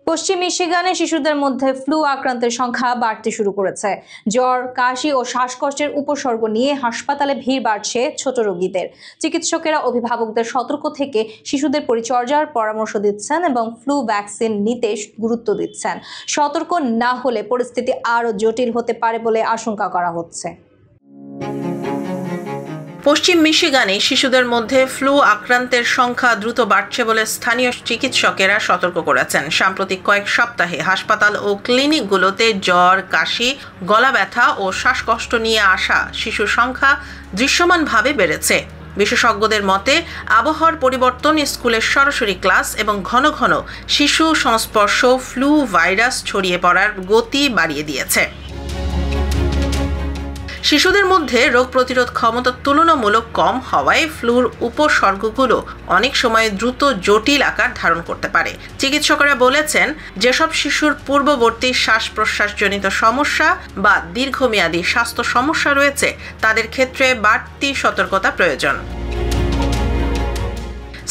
পশ্চিম মিশিগানে শিশুদের মধ্যে ফ্লু আক্রান্তের সংখ্যা বাড়তে শুরু করেছে। জ্বর, কাশি ও শ্বাসকষ্টের উপসর্গ নিয়ে হাসপাতালে ভিড় বাড়ছে ছোট রোগীদের। চিকিৎসকেরা অভিভাবকদের সতর্ক থেকে শিশুদের পরিচর্যার পরামর্শ দিচ্ছেন এবং ফ্লু ভ্যাকসিন নিতে গুরুত্ব দিচ্ছেন। সতর্ক না হলে পরিস্থিতি আরও জটিল হতে পারে বলে আশঙ্কা করা হচ্ছে। পশ্চিম মিশিগানে শিশুদের মধ্যে ফ্লু আক্রান্তের সংখ্যা দ্রুত বাড়ছে বলে স্থানীয় চিকিৎসকেরা সতর্ক করেছেন। সাম্প্রতিক কয়েক সপ্তাহে হাসপাতাল ও ক্লিনিকগুলোতে জ্বর, কাশি, গলা ব্যথা ও শ্বাসকষ্ট নিয়ে আসা শিশুর সংখ্যা দৃশ্যমানভাবে বেড়েছে। বিশেষজ্ঞদের মতে আবহাওয়ার পরিবর্তন, স্কুলের সরাসরি ক্লাস এবং ঘন ঘন শিশু সংস্পর্শ ফ্লু ভাইরাস ছড়িয়ে পড়ার গতি বাড়িয়ে দিয়েছে। শিশুদের মধ্যে রোগ প্রতিরোধ ক্ষমতা তুলনামূলক কম হওয়ায় ফ্লুর উপসর্গগুলো অনেক সময় দ্রুত জটিল আকার ধারণ করতে পারে। চিকিৎসকরা বলেছেন, যেসব শিশুর পূর্ববর্তী শ্বাস প্রশ্বাসজনিত সমস্যা বা দীর্ঘমেয়াদী স্বাস্থ্য সমস্যা রয়েছে তাদের ক্ষেত্রে বাড়তি সতর্কতা প্রয়োজন।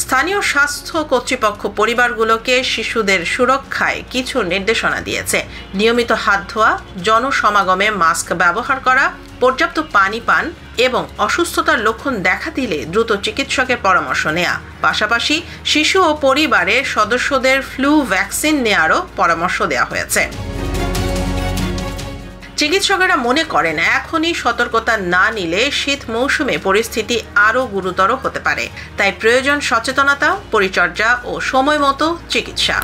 স্থানীয় স্বাস্থ্য কর্তৃপক্ষ পরিবারগুলোকে শিশুদের সুরক্ষায় কিছু নির্দেশনা দিয়েছে। নিয়মিত হাত ধোয়া, জনসমাগমে মাস্ক ব্যবহার করা, পর্যাপ্ত পানি পান এবং অসুস্থতার লক্ষণ দেখা দিলে দ্রুত চিকিৎসকের পরামর্শ নেওয়া। পাশাপাশি শিশু ও পরিবারের সদস্যদের ফ্লু ভ্যাকসিন নেওয়ারও পরামর্শ দেওয়া হয়েছে। চিকিৎসকেরা মনে করেন, এখনই সতর্কতা না নিলে শীত মৌসুমে পরিস্থিতি আরও গুরুতর হতে পারে। তাই প্রয়োজন সচেতনতা, পরিচর্যা ও সময়মতো চিকিৎসা।